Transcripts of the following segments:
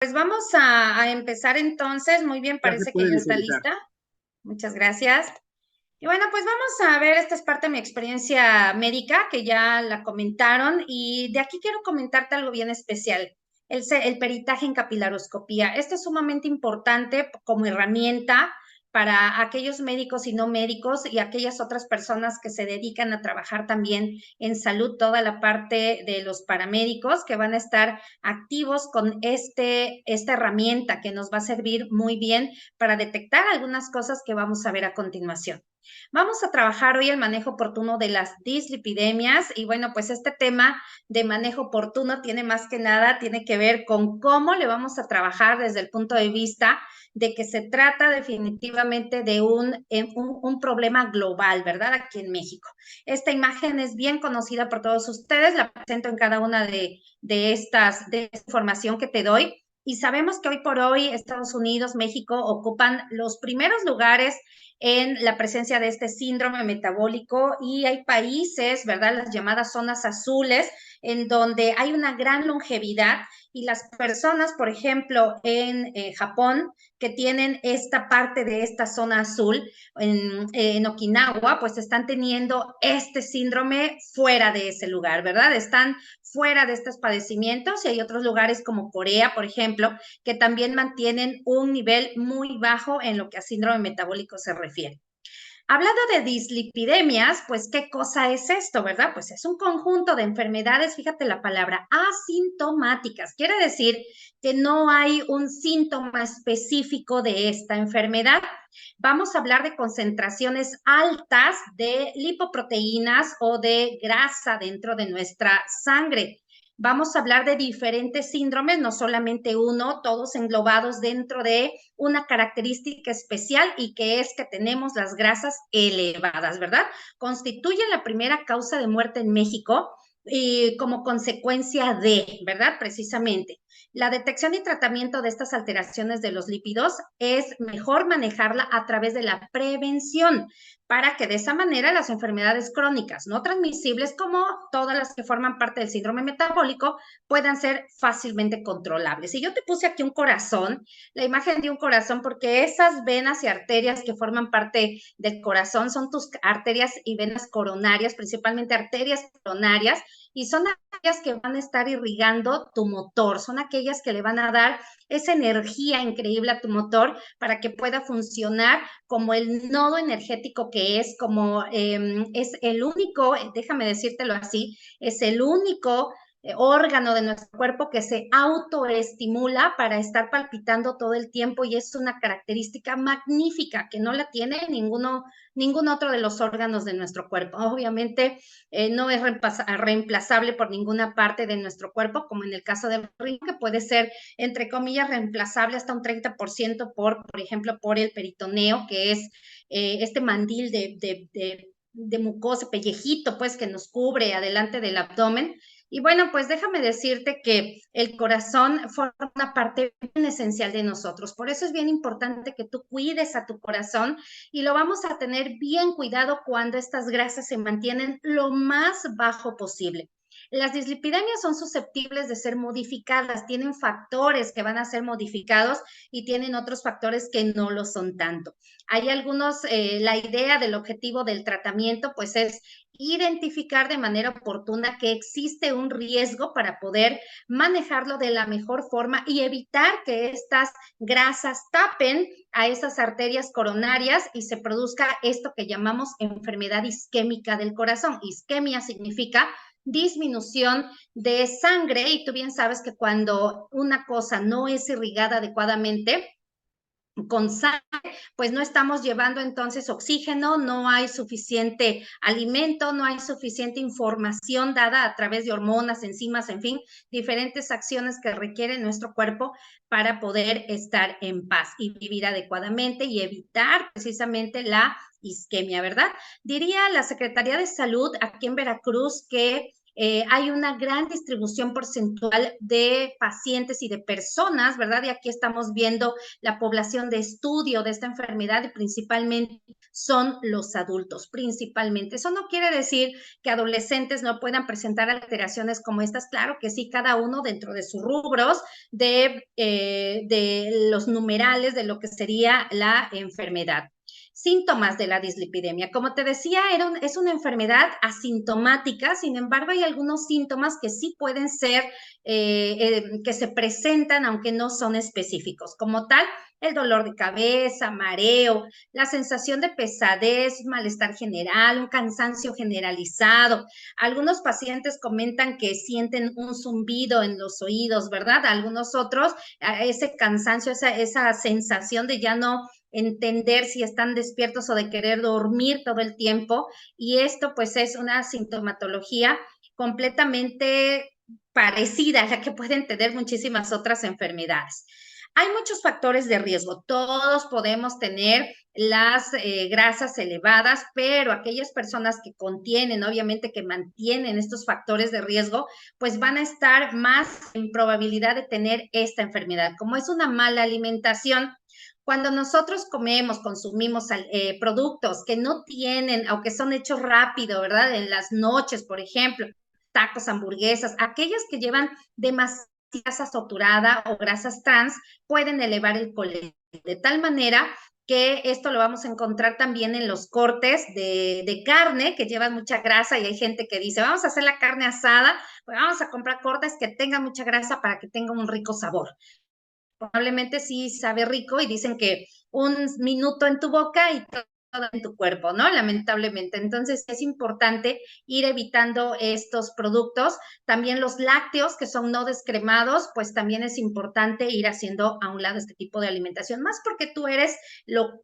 Pues vamos a empezar entonces. Muy bien, Ya se parece que puede ya está visualizar. lista. Muchas gracias. Y bueno, pues vamos a ver, esta es parte de mi experiencia médica, que ya la comentaron, y de aquí quiero comentarte algo bien especial, el peritaje en capilaroscopía. Esto es sumamente importante como herramienta para aquellos médicos y no médicos y aquellas otras personas que se dedican a trabajar también en salud, toda la parte de los paramédicos que van a estar activos con esta herramienta que nos va a servir muy bien para detectar algunas cosas que vamos a ver a continuación. Vamos a trabajar hoy el manejo oportuno de las dislipidemias y bueno, pues este tema de manejo oportuno tiene más que nada, tiene que ver con cómo le vamos a trabajar desde el punto de vista de que se trata definitivamente de un problema global, ¿verdad? Aquí en México. Esta imagen es bien conocida por todos ustedes, la presento en cada una de esta información que te doy. Y sabemos que hoy por hoy Estados Unidos, México ocupan los primeros lugares en la presencia de este síndrome metabólico y hay países, ¿verdad? Las llamadas zonas azules, en donde hay una gran longevidad y las personas, por ejemplo, en Japón, que tienen esta parte de esta zona azul, en Okinawa, pues están teniendo este síndrome fuera de ese lugar, ¿verdad? Están fuera de estos padecimientos y hay otros lugares como Corea, por ejemplo, que también mantienen un nivel muy bajo en lo que a síndrome metabólico se refiere. Hablando de dislipidemias, pues, ¿qué cosa es esto, verdad? Pues es un conjunto de enfermedades, fíjate la palabra, asintomáticas. Quiere decir que no hay un síntoma específico de esta enfermedad. Vamos a hablar de concentraciones altas de lipoproteínas o de grasa dentro de nuestra sangre. Vamos a hablar de diferentes síndromes, no solamente uno, todos englobados dentro de una característica especial y que es que tenemos las grasas elevadas, ¿verdad? Constituyen la primera causa de muerte en México y como consecuencia de, ¿verdad? Precisamente. La detección y tratamiento de estas alteraciones de los lípidos es mejor manejarla a través de la prevención para que de esa manera las enfermedades crónicas no transmisibles, como todas las que forman parte del síndrome metabólico, puedan ser fácilmente controlables. Y yo te puse aquí un corazón, la imagen de un corazón, porque esas venas y arterias que forman parte del corazón son tus arterias y venas coronarias, principalmente arterias coronarias, y son aquellas que van a estar irrigando tu motor, son aquellas que le van a dar esa energía increíble a tu motor para que pueda funcionar como el nodo energético que es, como es el único, déjame decírtelo así, es el único órgano de nuestro cuerpo que se autoestimula para estar palpitando todo el tiempo y es una característica magnífica que no la tiene ningún otro de los órganos de nuestro cuerpo. Obviamente no es reemplazable por ninguna parte de nuestro cuerpo, como en el caso del riñón, que puede ser, entre comillas, reemplazable hasta un 30% por ejemplo, por el peritoneo, que es este mandil de mucosa, pellejito, pues, que nos cubre adelante del abdomen. Y bueno, pues déjame decirte que el corazón forma una parte bien esencial de nosotros. Por eso es bien importante que tú cuides a tu corazón y lo vamos a tener bien cuidado cuando estas grasas se mantienen lo más bajo posible. Las dislipidemias son susceptibles de ser modificadas, tienen factores que van a ser modificados y tienen otros factores que no lo son tanto. Hay algunos, la idea del objetivo del tratamiento pues es identificar de manera oportuna que existe un riesgo para poder manejarlo de la mejor forma y evitar que estas grasas tapen a esas arterias coronarias y se produzca esto que llamamos enfermedad isquémica del corazón. Isquemia significa disminución de sangre y tú bien sabes que cuando una cosa no es irrigada adecuadamente con sangre, pues no estamos llevando entonces oxígeno, no hay suficiente alimento, no hay suficiente información dada a través de hormonas, enzimas, en fin, diferentes acciones que requiere nuestro cuerpo para poder estar en paz y vivir adecuadamente y evitar precisamente la isquemia, ¿verdad? Diría la Secretaría de Salud aquí en Veracruz que hay una gran distribución porcentual de pacientes y de personas, ¿verdad? Y aquí estamos viendo la población de estudio de esta enfermedad y principalmente son los adultos, principalmente. Eso no quiere decir que adolescentes no puedan presentar alteraciones como estas, claro que sí, cada uno dentro de sus rubros de los numerales de lo que sería la enfermedad. Síntomas de la dislipidemia. Como te decía, es una enfermedad asintomática, sin embargo, hay algunos síntomas que sí pueden ser, que se presentan, aunque no son específicos. Como tal, el dolor de cabeza, mareo, la sensación de pesadez, malestar general, un cansancio generalizado. Algunos pacientes comentan que sienten un zumbido en los oídos, ¿verdad? Algunos otros, ese cansancio, esa sensación de ya no entender si están despiertos o de querer dormir todo el tiempo. Y esto pues es una sintomatología completamente parecida a la que pueden tener muchísimas otras enfermedades. Hay muchos factores de riesgo. Todos podemos tener las grasas elevadas, pero aquellas personas que contienen, obviamente que mantienen estos factores de riesgo, pues van a estar más en probabilidad de tener esta enfermedad. Como es una mala alimentación, cuando nosotros comemos, consumimos productos que no tienen o que son hechos rápido, ¿verdad? En las noches, por ejemplo, tacos, hamburguesas, aquellas que llevan demasiada grasa saturada o grasas trans pueden elevar el colesterol de tal manera que esto lo vamos a encontrar también en los cortes de carne que llevan mucha grasa y hay gente que dice, vamos a hacer la carne asada, pues vamos a comprar cortes que tengan mucha grasa para que tenga un rico sabor. Probablemente sí sabe rico y dicen que un minuto en tu boca y todo en tu cuerpo, ¿no? Lamentablemente. Entonces es importante ir evitando estos productos. También los lácteos que son no descremados, pues también es importante ir haciendo a un lado este tipo de alimentación, más porque tú eres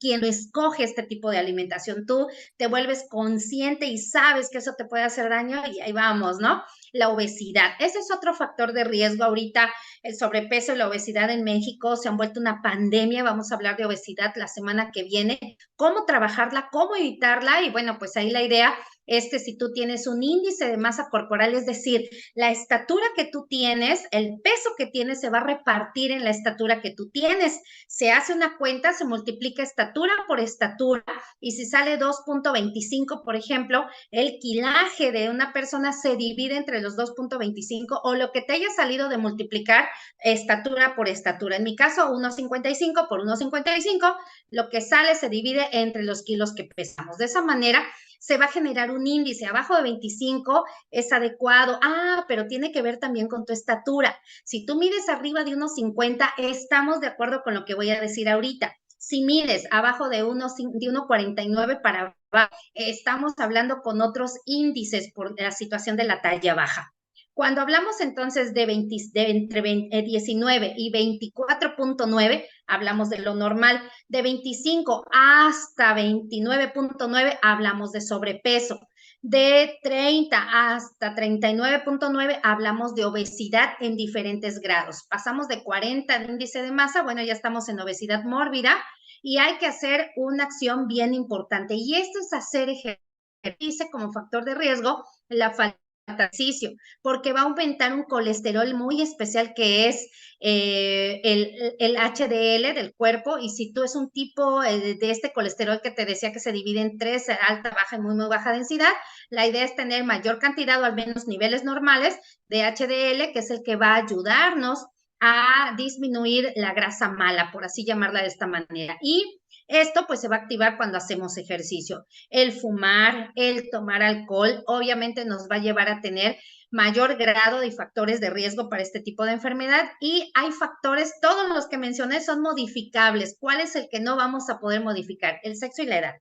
quien escoge este tipo de alimentación. Tú te vuelves consciente y sabes que eso te puede hacer daño y ahí vamos, ¿no? La obesidad. Ese es otro factor de riesgo ahorita. El sobrepeso y la obesidad en México se han vuelto una pandemia. Vamos a hablar de obesidad la semana que viene, cómo trabajarla, cómo evitarla. Y bueno, pues ahí la idea es que si tú tienes un índice de masa corporal, es decir, la estatura que tú tienes, el peso que tienes se va a repartir en la estatura que tú tienes. Se hace una cuenta, se multiplica estatura por estatura y si sale 2.25, por ejemplo, el quilaje de una persona se divide entre los 2.25 o lo que te haya salido de multiplicar estatura por estatura. En mi caso, 1.55 por 1.55, lo que sale se divide entre los kilos que pesamos. De esa manera se va a generar un índice. Abajo de 25 es adecuado. Ah, pero tiene que ver también con tu estatura. Si tú mides arriba de 1.50, estamos de acuerdo con lo que voy a decir ahorita. Si mides abajo de 1.49 para abajo, estamos hablando con otros índices por la situación de la talla baja. Cuando hablamos entonces de entre 19 y 24.9, hablamos de lo normal. De 25 hasta 29.9, hablamos de sobrepeso. De 30 hasta 39.9, hablamos de obesidad en diferentes grados. Pasamos de 40 de índice de masa, bueno, ya estamos en obesidad mórbida y hay que hacer una acción bien importante. Y esto es hacer ejercicio como factor de riesgo, la falta ejercicio, porque va a aumentar un colesterol muy especial que es el HDL del cuerpo, y si tú es un tipo de este colesterol que te decía que se divide en tres, alta, baja y muy, muy baja densidad, la idea es tener mayor cantidad o al menos niveles normales de HDL, que es el que va a ayudarnos a disminuir la grasa mala, por así llamarla de esta manera. Y esto pues se va a activar cuando hacemos ejercicio. El fumar, el tomar alcohol, obviamente nos va a llevar a tener mayor grado de factores de riesgo para este tipo de enfermedad y hay factores, todos los que mencioné son modificables. ¿Cuál es el que no vamos a poder modificar? El sexo y la edad.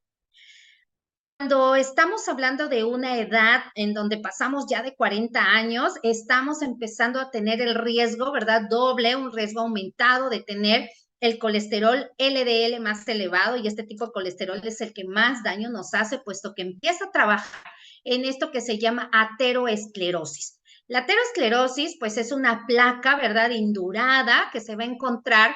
Cuando estamos hablando de una edad en donde pasamos ya de 40 años, estamos empezando a tener el riesgo, ¿verdad? Doble, un riesgo aumentado de tener el colesterol LDL más elevado y este tipo de colesterol es el que más daño nos hace, puesto que empieza a trabajar en esto que se llama ateroesclerosis. La ateroesclerosis, pues es una placa, ¿verdad? Indurada que se va a encontrar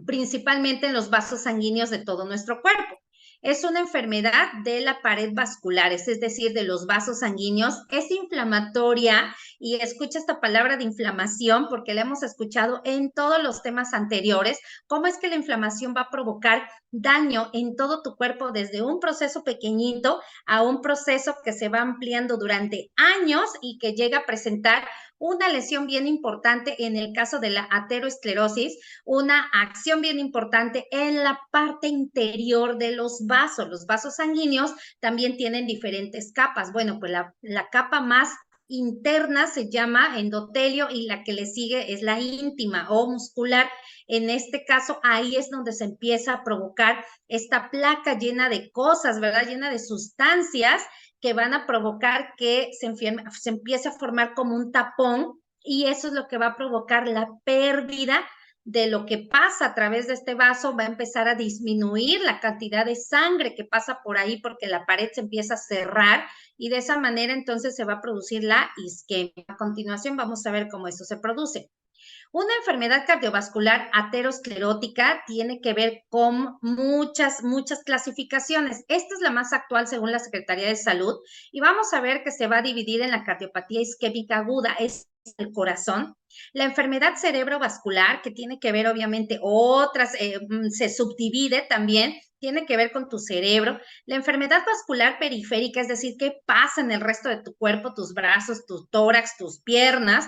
principalmente en los vasos sanguíneos de todo nuestro cuerpo. Es una enfermedad de la pared vascular, es decir, de los vasos sanguíneos. Es inflamatoria y escucha esta palabra de inflamación porque la hemos escuchado en todos los temas anteriores. ¿Cómo es que la inflamación va a provocar daño en todo tu cuerpo desde un proceso pequeñito a un proceso que se va ampliando durante años y que llega a presentar una lesión bien importante en el caso de la ateroesclerosis, una acción bien importante en la parte interior de los vasos. Los vasos sanguíneos también tienen diferentes capas. Bueno, pues la capa más interna se llama endotelio y la que le sigue es la íntima o muscular. En este caso, ahí es donde se empieza a provocar esta placa llena de cosas, ¿verdad? Llena de sustancias que van a provocar que se empiece a formar como un tapón y eso es lo que va a provocar la pérdida de lo que pasa a través de este vaso, va a empezar a disminuir la cantidad de sangre que pasa por ahí porque la pared se empieza a cerrar y de esa manera entonces se va a producir la isquemia. A continuación vamos a ver cómo eso se produce. Una enfermedad cardiovascular aterosclerótica tiene que ver con muchas clasificaciones. Esta es la más actual según la Secretaría de Salud y vamos a ver que se va a dividir en la cardiopatía isquémica aguda, es el corazón, la enfermedad cerebrovascular, que tiene que ver obviamente otras, se subdivide también, tiene que ver con tu cerebro, la enfermedad vascular periférica, es decir, qué pasa en el resto de tu cuerpo, tus brazos, tu tórax, tus piernas,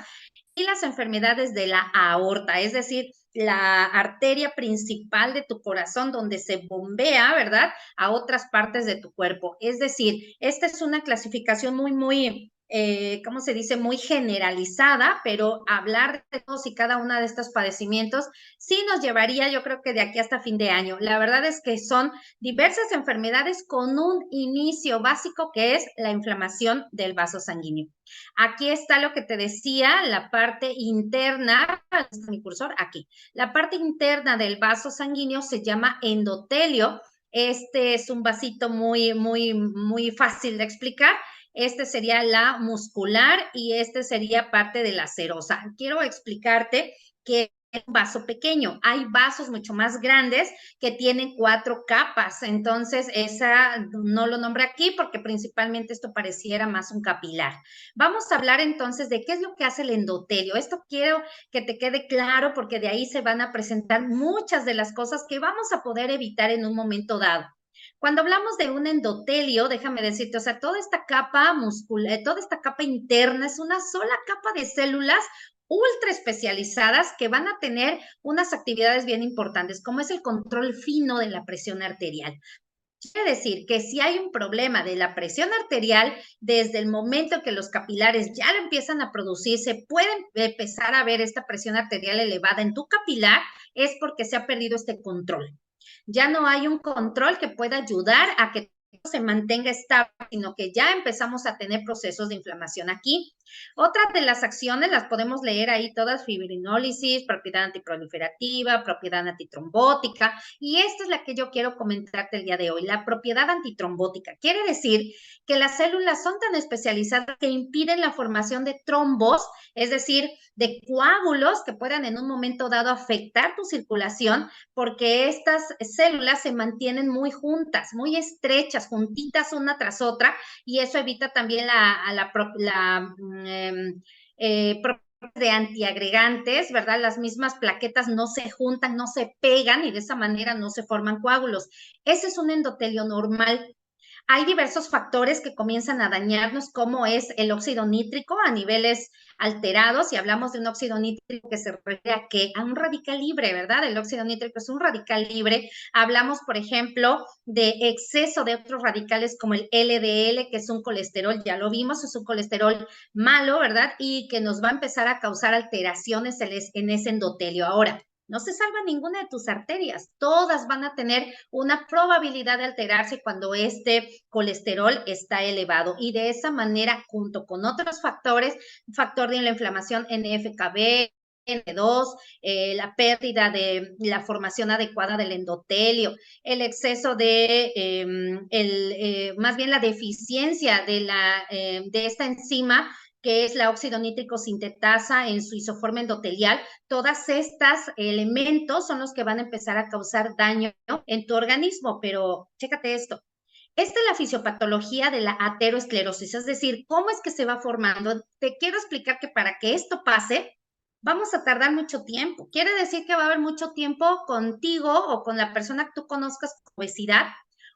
y las enfermedades de la aorta, es decir, la arteria principal de tu corazón donde se bombea, ¿verdad? A otras partes de tu cuerpo. Es decir, esta es una clasificación ¿cómo se dice? Muy generalizada, pero hablar de todos y cada uno de estos padecimientos sí nos llevaría, yo creo que de aquí hasta fin de año. La verdad es que son diversas enfermedades con un inicio básico que es la inflamación del vaso sanguíneo. Aquí está lo que te decía, la parte interna, está mi cursor aquí, la parte interna del vaso sanguíneo se llama endotelio. Este es un vasito muy fácil de explicar. Este sería la muscular y este sería parte de la serosa. Quiero explicarte que es un vaso pequeño. Hay vasos mucho más grandes que tienen 4 capas. Entonces, esa no lo nombré aquí porque principalmente esto pareciera más un capilar. Vamos a hablar entonces de qué es lo que hace el endotelio. Esto quiero que te quede claro porque de ahí se van a presentar muchas de las cosas que vamos a poder evitar en un momento dado. Cuando hablamos de un endotelio, déjame decirte, o sea, toda esta capa muscular, toda esta capa interna es una sola capa de células ultra especializadas que van a tener unas actividades bien importantes, como es el control fino de la presión arterial. Quiere decir que si hay un problema de la presión arterial, desde el momento que los capilares ya lo empiezan a producir, se puede empezar a ver esta presión arterial elevada en tu capilar, es porque se ha perdido este control. Ya no hay un control que pueda ayudar a que se mantenga estable, sino que ya empezamos a tener procesos de inflamación aquí. Otras de las acciones las podemos leer ahí todas, fibrinólisis, propiedad antiproliferativa, propiedad antitrombótica, y esta es la que yo quiero comentarte el día de hoy, la propiedad antitrombótica. Quiere decir que las células son tan especializadas que impiden la formación de trombos, es decir, de coágulos que puedan en un momento dado afectar tu circulación, porque estas células se mantienen muy juntas, muy estrechas, juntitas una tras otra, y eso evita también de antiagregantes, ¿verdad? Las mismas plaquetas no se juntan, no se pegan y de esa manera no se forman coágulos. Ese es un endotelio normal. Hay diversos factores que comienzan a dañarnos, como es el óxido nítrico a niveles alterados. Si hablamos de un óxido nítrico que se refiere a que a un radical libre, ¿verdad? El óxido nítrico es un radical libre. Hablamos, por ejemplo, de exceso de otros radicales como el LDL, que es un colesterol, ya lo vimos, es un colesterol malo, ¿verdad? Y que nos va a empezar a causar alteraciones en ese endotelio. Ahora, no se salva ninguna de tus arterias, todas van a tener una probabilidad de alterarse cuando este colesterol está elevado y de esa manera, junto con otros factores, factor de la inflamación NF-κB, N2, la pérdida de la formación adecuada del endotelio, el exceso más bien la deficiencia de esta enzima que es la óxido nítrico sintetasa en su isoforma endotelial. Todas estas elementos son los que van a empezar a causar daño en tu organismo, pero chécate esto. Esta es la fisiopatología de la ateroesclerosis, es decir, cómo es que se va formando. Te quiero explicar que para que esto pase, vamos a tardar mucho tiempo. Quiere decir que va a haber mucho tiempo contigo o con la persona que tú conozcas con obesidad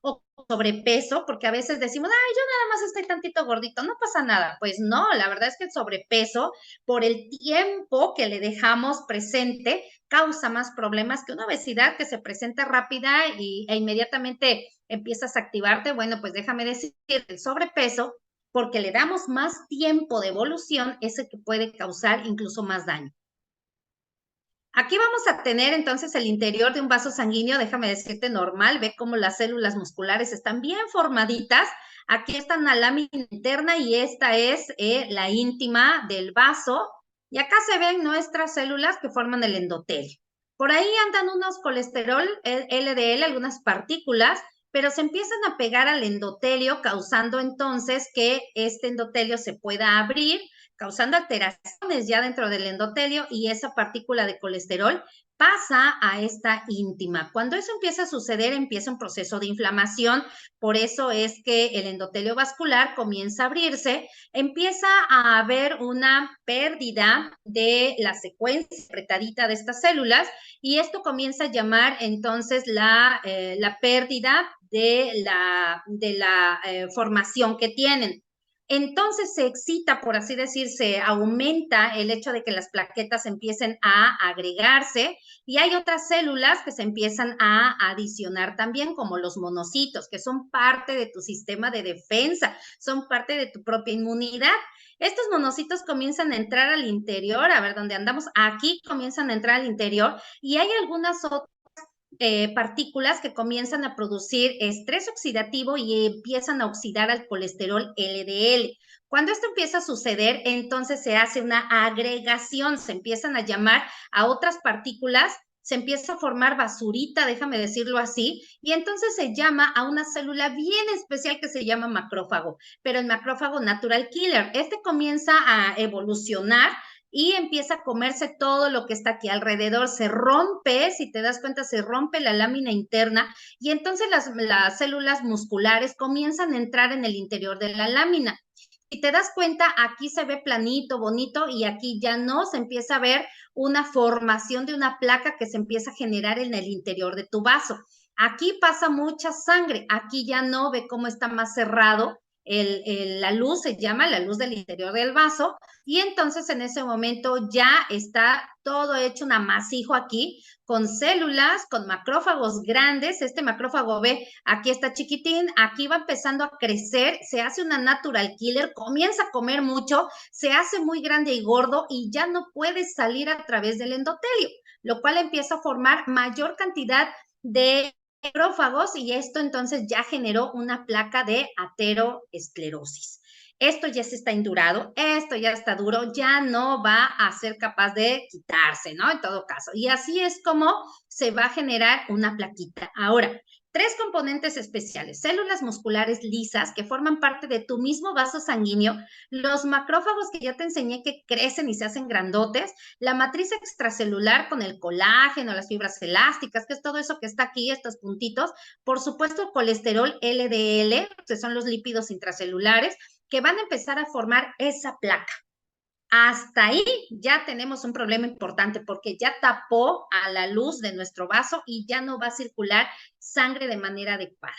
o sobrepeso, porque a veces decimos, ay, yo nada más estoy tantito gordito, no pasa nada. Pues no, la verdad es que el sobrepeso, por el tiempo que le dejamos presente, causa más problemas que una obesidad que se presenta rápida e inmediatamente empiezas a activarte. Bueno, pues déjame decir, el sobrepeso, porque le damos más tiempo de evolución, es el que puede causar incluso más daño. Aquí vamos a tener entonces el interior de un vaso sanguíneo, déjame decirte normal, ve cómo las células musculares están bien formaditas. Aquí está una lámina interna y esta es la íntima del vaso. Y acá se ven nuestras células que forman el endotelio. Por ahí andan unos colesterol LDL, algunas partículas, pero se empiezan a pegar al endotelio, causando entonces que este endotelio se pueda abrir, causando alteraciones ya dentro del endotelio y esa partícula de colesterol pasa a esta íntima. Cuando eso empieza a suceder, empieza un proceso de inflamación, por eso es que el endotelio vascular comienza a abrirse, empieza a haber una pérdida de la secuencia apretadita de estas células y esto comienza a llamar entonces la pérdida de la formación que tienen. Entonces se excita, por así decir, se aumenta el hecho de que las plaquetas empiecen a agregarse y hay otras células que se empiezan a adicionar también, como los monocitos, que son parte de tu sistema de defensa, son parte de tu propia inmunidad. Estos monocitos comienzan a entrar al interior, a ver dónde andamos, aquí comienzan a entrar al interior y hay algunas otras partículas que comienzan a producir estrés oxidativo y empiezan a oxidar al colesterol LDL. Cuando esto empieza a suceder, entonces se hace una agregación, se empiezan a llamar a otras partículas, se empieza a formar basurita, déjame decirlo así, y entonces se llama a una célula bien especial que se llama macrófago, pero el macrófago natural killer. Este comienza a evolucionar y empieza a comerse todo lo que está aquí alrededor, se rompe, si te das cuenta, se rompe la lámina interna y entonces las células musculares comienzan a entrar en el interior de la lámina. Si te das cuenta, aquí se ve planito, bonito, y aquí ya no, se empieza a ver una formación de una placa que se empieza a generar en el interior de tu vaso. Aquí pasa mucha sangre, aquí ya no, ve cómo está más cerrado, la luz se llama la luz del interior del vaso, y entonces en ese momento ya está todo hecho un amasijo aquí, con células, con macrófagos grandes. Este macrófago ve, aquí está chiquitín, aquí va empezando a crecer, se hace una natural killer, comienza a comer mucho, se hace muy grande y gordo y ya no puede salir a través del endotelio, lo cual empieza a formar mayor cantidad de macrófagos y esto entonces ya generó una placa de ateroesclerosis. Esto ya se está indurado, esto ya está duro, ya no va a ser capaz de quitarse, ¿no? En todo caso. Y así es como se va a generar una plaquita. Ahora, tres componentes especiales: células musculares lisas que forman parte de tu mismo vaso sanguíneo, los macrófagos que ya te enseñé que crecen y se hacen grandotes, la matriz extracelular con el colágeno, las fibras elásticas, que es todo eso que está aquí, estos puntitos, por supuesto el colesterol LDL, que son los lípidos intracelulares, que van a empezar a formar esa placa. Hasta ahí ya tenemos un problema importante porque ya tapó a la luz de nuestro vaso y ya no va a circular sangre de manera adecuada.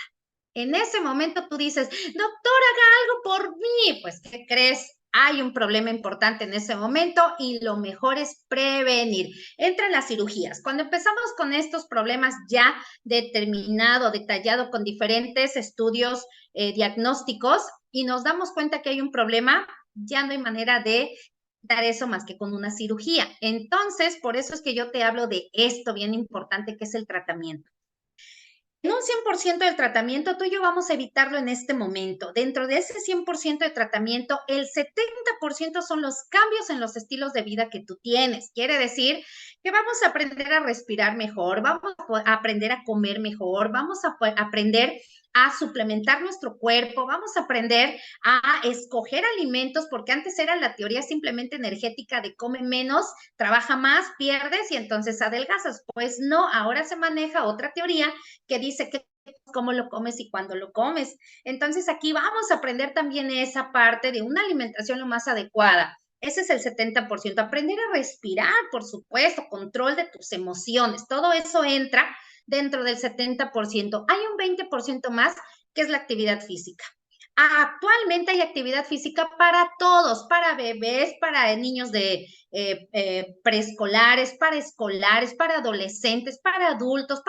En ese momento tú dices, doctor, haga algo por mí. Pues, ¿qué crees? Hay un problema importante en ese momento y lo mejor es prevenir. Entran las cirugías. Cuando empezamos con estos problemas ya determinado, detallado con diferentes estudios diagnósticos y nos damos cuenta que hay un problema, ya no hay manera de dar eso más que con una cirugía. Entonces, por eso es que yo te hablo de esto bien importante que es el tratamiento. En un 100% del tratamiento, tú y yo vamos a evitarlo en este momento. Dentro de ese 100% de tratamiento, el 70% son los cambios en los estilos de vida que tú tienes. Quiere decir que vamos a aprender a respirar mejor, vamos a aprender a comer mejor, vamos a aprender a suplementar nuestro cuerpo, vamos a aprender a escoger alimentos, porque antes era la teoría simplemente energética de come menos, trabaja más, pierdes y entonces adelgazas. Pues no, ahora se maneja otra teoría que dice que cómo lo comes y cuándo lo comes. Entonces aquí vamos a aprender también esa parte de una alimentación lo más adecuada. Ese es el 70%. Aprender a respirar, por supuesto, control de tus emociones, todo eso entra dentro del 70%. Hay un 20% más que es la actividad física. Actualmente hay actividad física para todos, para bebés, para niños de preescolares, para escolares, para adolescentes, para adultos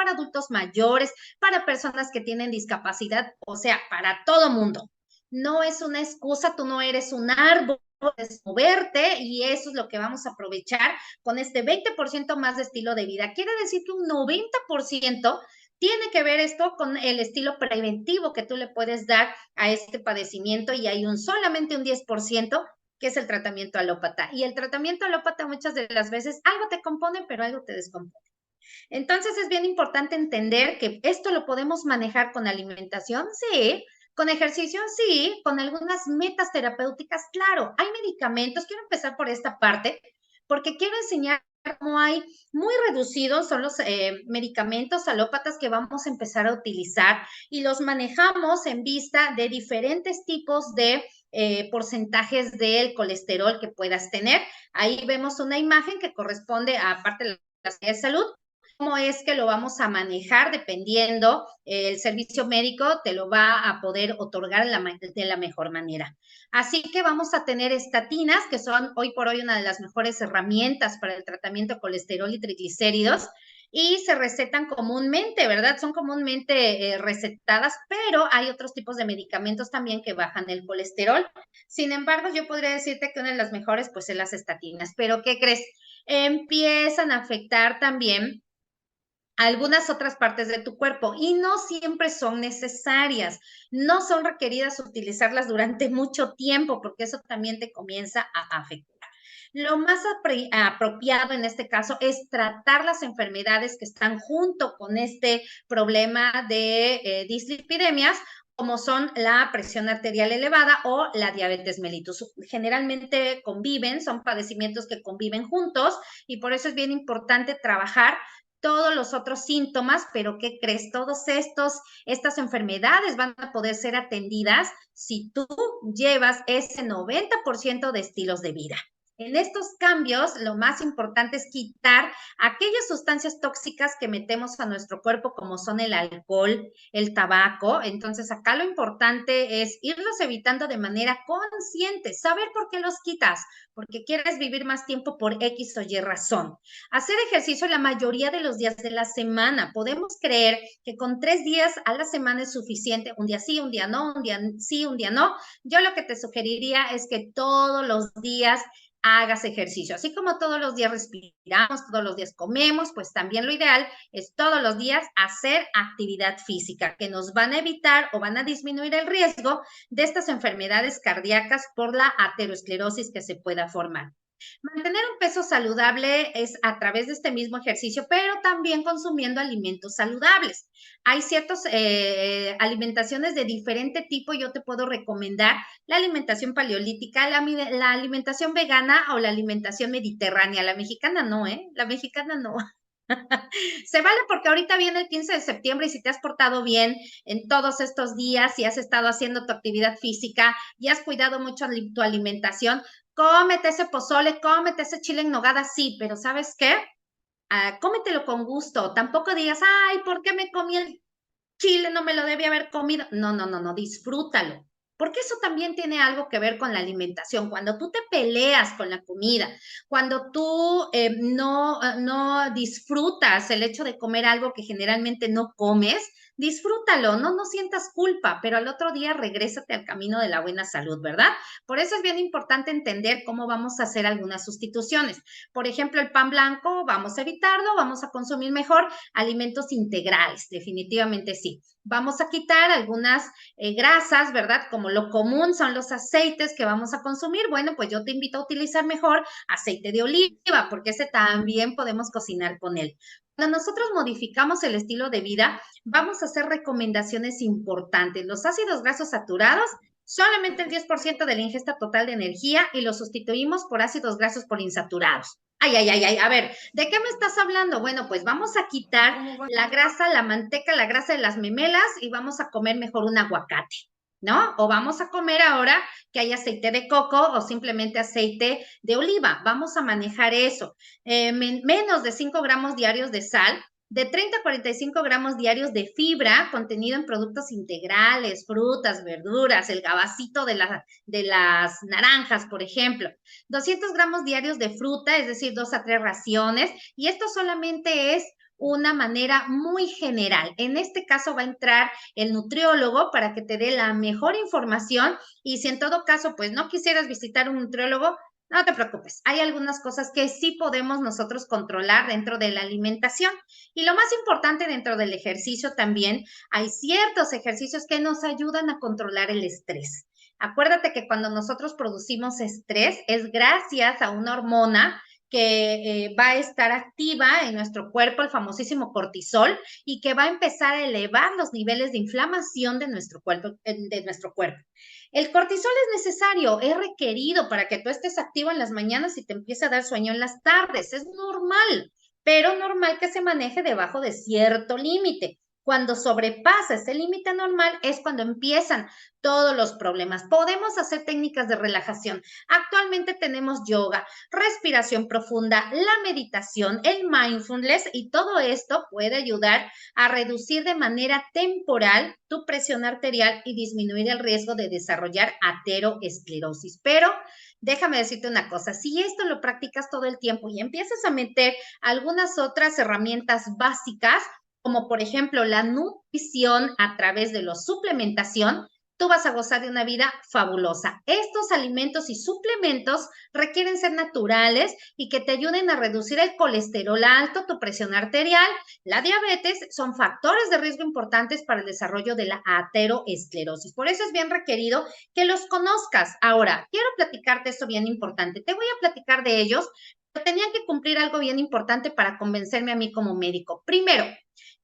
mayores, para personas que tienen discapacidad, o sea, para todo mundo. No es una excusa, tú no eres un árbol, puedes moverte y eso es lo que vamos a aprovechar con este 20% más de estilo de vida. Quiere decir que un 90% tiene que ver esto con el estilo preventivo que tú le puedes dar a este padecimiento y hay solamente un 10% que es el tratamiento alópata. Y el tratamiento alópata muchas de las veces algo te compone, pero algo te descompone. Entonces es bien importante entender que esto lo podemos manejar con alimentación, sí, con ejercicio, sí, con algunas metas terapéuticas, claro. Hay medicamentos, quiero empezar por esta parte, porque quiero enseñar cómo hay muy reducidos son los medicamentos alópatas que vamos a empezar a utilizar y los manejamos en vista de diferentes tipos de porcentajes del colesterol que puedas tener. Ahí vemos una imagen que corresponde a parte de la Secretaría de Salud. ¿Cómo es que lo vamos a manejar? Dependiendo, el servicio médico te lo va a poder otorgar de la mejor manera. Así que vamos a tener estatinas, que son hoy por hoy una de las mejores herramientas para el tratamiento de colesterol y triglicéridos, y se recetan comúnmente, ¿verdad? Son comúnmente recetadas, pero hay otros tipos de medicamentos también que bajan el colesterol. Sin embargo, yo podría decirte que una de las mejores, pues, es las estatinas. Pero, ¿qué crees? Empiezan a afectar también algunas otras partes de tu cuerpo y no siempre son necesarias, no son requeridas utilizarlas durante mucho tiempo porque eso también te comienza a afectar. Lo más apropiado en este caso es tratar las enfermedades que están junto con este problema de dislipidemias, como son la presión arterial elevada o la diabetes mellitus. Generalmente conviven, son padecimientos que conviven juntos y por eso es bien importante trabajar todos los otros síntomas, pero ¿qué crees? Estas enfermedades van a poder ser atendidas si tú llevas ese 90% de estilos de vida. En estos cambios, lo más importante es quitar aquellas sustancias tóxicas que metemos a nuestro cuerpo, como son el alcohol, el tabaco. Entonces, acá lo importante es irlos evitando de manera consciente, saber por qué los quitas, porque quieres vivir más tiempo por X o Y razón. Hacer ejercicio la mayoría de los días de la semana. Podemos creer que con 3 días a la semana es suficiente, un día sí, un día no, un día sí, un día no. Yo lo que te sugeriría es que todos los días hagas ejercicio. Así como todos los días respiramos, todos los días comemos, pues también lo ideal es todos los días hacer actividad física, que nos van a evitar o van a disminuir el riesgo de estas enfermedades cardíacas por la aterosclerosis que se pueda formar. Mantener un peso saludable es a través de este mismo ejercicio, pero también consumiendo alimentos saludables. Hay ciertas alimentaciones de diferente tipo. Yo te puedo recomendar la alimentación paleolítica, la alimentación vegana o la alimentación mediterránea. La mexicana no, ¿eh? La mexicana no. Se vale porque ahorita viene el 15 de septiembre y si te has portado bien en todos estos días, si has estado haciendo tu actividad física y has cuidado mucho tu alimentación, cómete ese pozole, cómete ese chile en nogada, sí, pero ¿sabes qué? Cómetelo con gusto. Tampoco digas, ay, ¿por qué me comí el chile? No me lo debía haber comido. No, no, no, no, disfrútalo. Porque eso también tiene algo que ver con la alimentación. Cuando tú te peleas con la comida, cuando tú no disfrutas el hecho de comer algo que generalmente no comes, disfrútalo, no sientas culpa, pero al otro día regrésate al camino de la buena salud, ¿verdad? Por eso es bien importante entender cómo vamos a hacer algunas sustituciones. Por ejemplo, el pan blanco, vamos a evitarlo, vamos a consumir mejor alimentos integrales, definitivamente sí. Vamos a quitar algunas grasas, ¿verdad? Como lo común son los aceites que vamos a consumir. Bueno, pues yo te invito a utilizar mejor aceite de oliva, porque ese también podemos cocinar con él. Cuando nosotros modificamos el estilo de vida, vamos a hacer recomendaciones importantes. Los ácidos grasos saturados, solamente el 10% de la ingesta total de energía y los sustituimos por ácidos grasos poliinsaturados. Ay, ay, ay, ay, a ver, ¿de qué me estás hablando? Bueno, pues vamos a quitar la grasa, la manteca, la grasa de las memelas y vamos a comer mejor un aguacate, ¿no? O vamos a comer ahora que hay aceite de coco o simplemente aceite de oliva. Vamos a manejar eso. Menos de 5 gramos diarios de sal, de 30 a 45 gramos diarios de fibra contenido en productos integrales, frutas, verduras, el gabacito de las naranjas, por ejemplo. 200 gramos diarios de fruta, es decir, 2 a 3 raciones. Y esto solamente es una manera muy general. En este caso va a entrar el nutriólogo para que te dé la mejor información y si en todo caso pues no quisieras visitar un nutriólogo, no te preocupes, hay algunas cosas que sí podemos nosotros controlar dentro de la alimentación. Y lo más importante dentro del ejercicio también, hay ciertos ejercicios que nos ayudan a controlar el estrés. Acuérdate que cuando nosotros producimos estrés es gracias a una hormona que va a estar activa en nuestro cuerpo, el famosísimo cortisol, y que va a empezar a elevar los niveles de inflamación de nuestro cuerpo. El cortisol es necesario, es requerido para que tú estés activo en las mañanas y te empiece a dar sueño en las tardes. Es normal, pero normal que se maneje debajo de cierto límite. Cuando sobrepasa ese límite normal es cuando empiezan todos los problemas. Podemos hacer técnicas de relajación. Actualmente tenemos yoga, respiración profunda, la meditación, el mindfulness y todo esto puede ayudar a reducir de manera temporal tu presión arterial y disminuir el riesgo de desarrollar ateroesclerosis. Pero déjame decirte una cosa, si esto lo practicas todo el tiempo y empiezas a meter algunas otras herramientas básicas, como por ejemplo la nutrición a través de la suplementación, tú vas a gozar de una vida fabulosa. Estos alimentos y suplementos requieren ser naturales y que te ayuden a reducir el colesterol alto, tu presión arterial, la diabetes, son factores de riesgo importantes para el desarrollo de la ateroesclerosis. Por eso es bien requerido que los conozcas. Ahora, quiero platicarte esto bien importante. Te voy a platicar de ellos, pero tenían que cumplir algo bien importante para convencerme a mí como médico. Primero,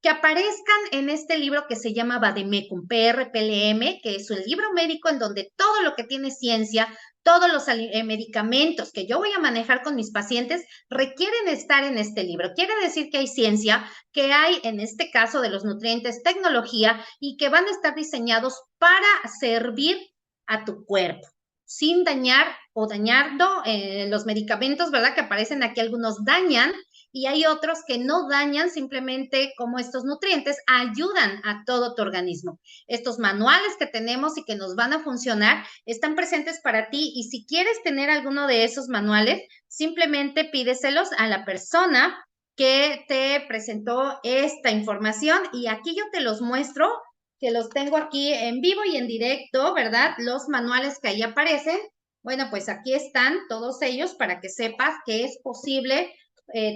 que aparezcan en este libro que se llama Vademecum, PRPLM, que es un libro médico en donde todo lo que tiene ciencia, todos los medicamentos que yo voy a manejar con mis pacientes requieren estar en este libro. Quiere decir que hay ciencia, que hay, en este caso de los nutrientes, tecnología y que van a estar diseñados para servir a tu cuerpo sin dañar o dañando los medicamentos, ¿verdad? Que aparecen aquí, algunos dañan y hay otros que no dañan, simplemente como estos nutrientes ayudan a todo tu organismo. Estos manuales que tenemos y que nos van a funcionar están presentes para ti y si quieres tener alguno de esos manuales, simplemente pídeselos a la persona que te presentó esta información y aquí yo te los muestro, que los tengo aquí en vivo y en directo, ¿verdad? Los manuales que ahí aparecen. Bueno, pues aquí están todos ellos para que sepas que es posible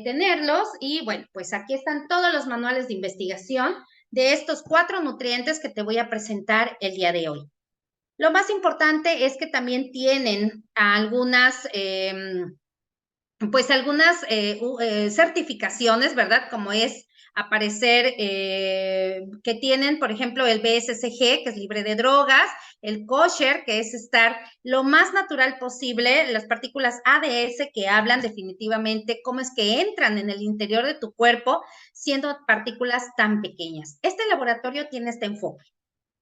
tenerlos y bueno, pues aquí están todos los manuales de investigación de estos 4 nutrientes que te voy a presentar el día de hoy. Lo más importante es que también tienen pues algunas certificaciones, ¿verdad? Como es aparecer que tienen, por ejemplo, el BSCG, que es libre de drogas, el kosher, que es estar lo más natural posible, las partículas ADS que hablan definitivamente cómo es que entran en el interior de tu cuerpo siendo partículas tan pequeñas. Este laboratorio tiene este enfoque.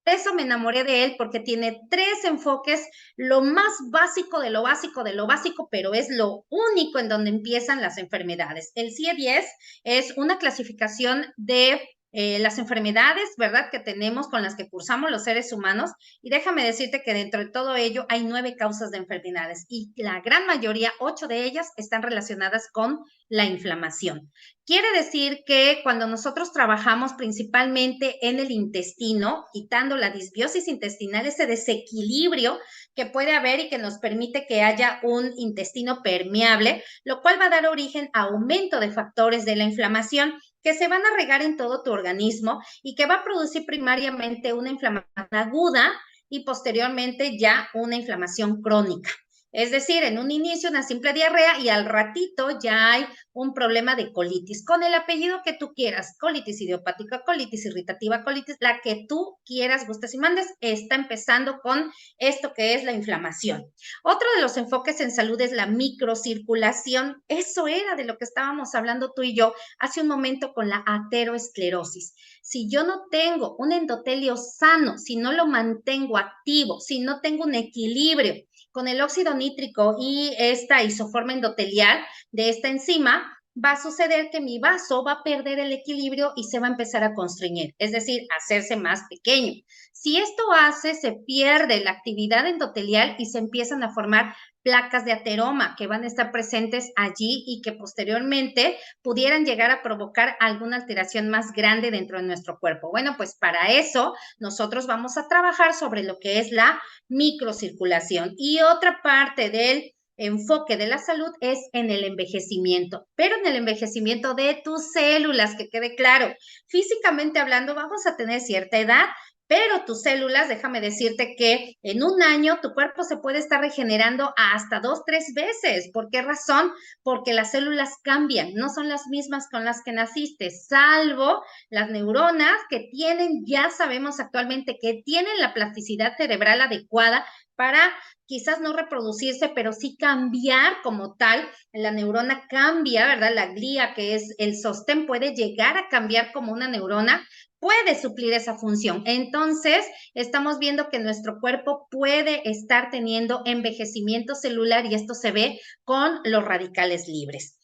Eso me enamoré de él porque tiene 3 enfoques, lo más básico de lo básico de lo básico, pero es lo único en donde empiezan las enfermedades. El CIE-10 es una clasificación de las enfermedades, ¿verdad?, que tenemos con las que cursamos los seres humanos. Y déjame decirte que dentro de todo ello hay 9 causas de enfermedades y la gran mayoría, 8 de ellas, están relacionadas con la inflamación. Quiere decir que cuando nosotros trabajamos principalmente en el intestino, quitando la disbiosis intestinal, ese desequilibrio que puede haber y que nos permite que haya un intestino permeable, lo cual va a dar origen a aumento de factores de la inflamación que se van a regar en todo tu organismo y que va a producir primariamente una inflamación aguda y posteriormente ya una inflamación crónica. Es decir, en un inicio una simple diarrea y al ratito ya hay un problema de colitis, con el apellido que tú quieras, colitis idiopática, colitis irritativa, colitis, la que tú quieras, gustes y mandes, está empezando con esto que es la inflamación. Otro de los enfoques en salud es la microcirculación. Eso era de lo que estábamos hablando tú y yo hace un momento con la ateroesclerosis. Si yo no tengo un endotelio sano, si no lo mantengo activo, si no tengo un equilibrio con el óxido nítrico y esta isoforma endotelial de esta enzima, va a suceder que mi vaso va a perder el equilibrio y se va a empezar a constreñir, es decir, hacerse más pequeño. Si esto hace, se pierde la actividad endotelial y se empiezan a formar placas de ateroma que van a estar presentes allí y que posteriormente pudieran llegar a provocar alguna alteración más grande dentro de nuestro cuerpo. Bueno, pues para eso nosotros vamos a trabajar sobre lo que es la microcirculación. Y otra parte del enfoque de la salud es en el envejecimiento, pero en el envejecimiento de tus células, que quede claro. Físicamente hablando, vamos a tener cierta edad, pero tus células, déjame decirte que en un año tu cuerpo se puede estar regenerando hasta 2, 3 veces. ¿Por qué razón? Porque las células cambian, no son las mismas con las que naciste, salvo las neuronas que tienen, ya sabemos actualmente que tienen la plasticidad cerebral adecuada para quizás no reproducirse, pero sí cambiar como tal. La neurona cambia, ¿verdad? La glía, que es el sostén, puede llegar a cambiar como una neurona, puede suplir esa función. Entonces, estamos viendo que nuestro cuerpo puede estar teniendo envejecimiento celular y esto se ve con los radicales libres.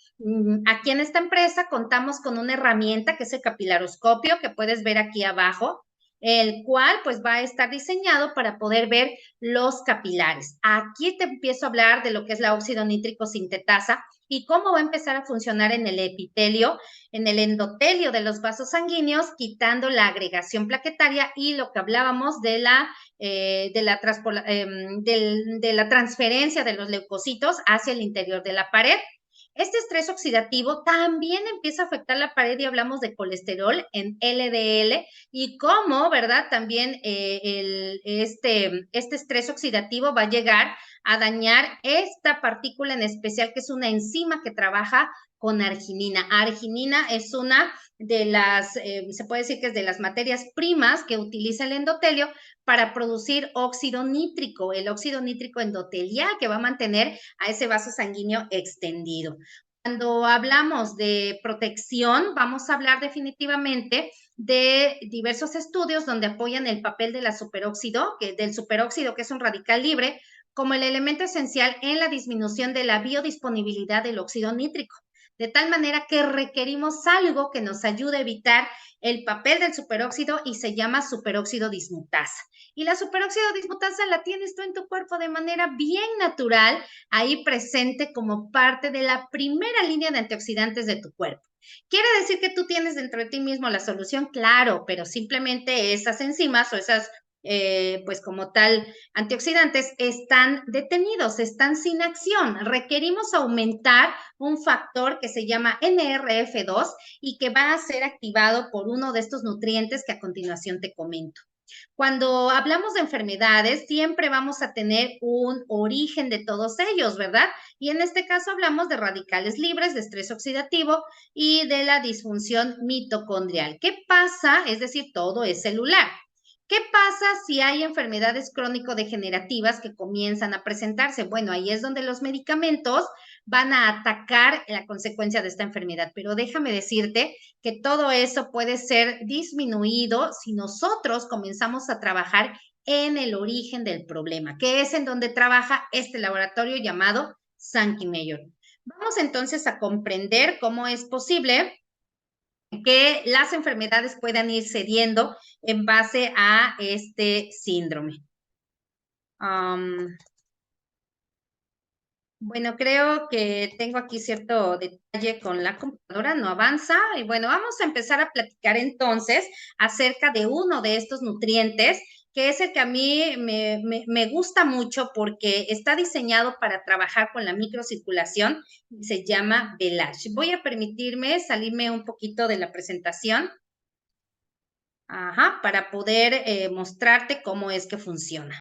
Aquí en esta empresa contamos con una herramienta que es el capilaroscopio, que puedes ver aquí abajo, el cual pues va a estar diseñado para poder ver los capilares. Aquí te empiezo a hablar de lo que es la óxido nítrico sintetasa y cómo va a empezar a funcionar en el epitelio, en el endotelio de los vasos sanguíneos, quitando la agregación plaquetaria y lo que hablábamos de la transferencia de los leucocitos hacia el interior de la pared. Este estrés oxidativo también empieza a afectar la pared y hablamos de colesterol en LDL y cómo, ¿verdad? También este estrés oxidativo va a llegar a dañar esta partícula en especial, que es una enzima que trabaja con arginina. Arginina es una de las, se puede decir que es de las materias primas que utiliza el endotelio para producir óxido nítrico, el óxido nítrico endotelial que va a mantener a ese vaso sanguíneo extendido. Cuando hablamos de protección, vamos a hablar definitivamente de diversos estudios donde apoyan el papel de la superóxido, del superóxido, que es un radical libre, como el elemento esencial en la disminución de la biodisponibilidad del óxido nítrico. De tal manera que requerimos algo que nos ayude a evitar el papel del superóxido y se llama superóxido dismutasa. Y la superóxido dismutasa la tienes tú en tu cuerpo de manera bien natural, ahí presente como parte de la primera línea de antioxidantes de tu cuerpo. ¿Quiere decir que tú tienes dentro de ti mismo la solución? Claro, pero simplemente esas enzimas o esas pues como tal, antioxidantes están detenidos, están sin acción. Requerimos aumentar un factor que se llama NRF2 y que va a ser activado por uno de estos nutrientes que a continuación te comento. Cuando hablamos de enfermedades, siempre vamos a tener un origen de todos ellos, ¿verdad? Y en este caso hablamos de radicales libres, de estrés oxidativo y de la disfunción mitocondrial. ¿Qué pasa? Es decir, todo es celular. ¿Qué pasa si hay enfermedades crónico-degenerativas que comienzan a presentarse? Bueno, ahí es donde los medicamentos van a atacar la consecuencia de esta enfermedad, pero déjame decirte que todo eso puede ser disminuido si nosotros comenzamos a trabajar en el origen del problema, que es en donde trabaja este laboratorio llamado Sankey Mayor. Vamos entonces a comprender cómo es posible que las enfermedades puedan ir cediendo en base a este síndrome. Bueno, creo que tengo aquí cierto detalle con la computadora, no avanza. Y bueno, vamos a empezar a platicar entonces acerca de uno de estos nutrientes, que es el que a mí me gusta mucho porque está diseñado para trabajar con la microcirculación y se llama Belage. Voy a permitirme salirme un poquito de la presentación. Ajá, para poder mostrarte cómo es que funciona.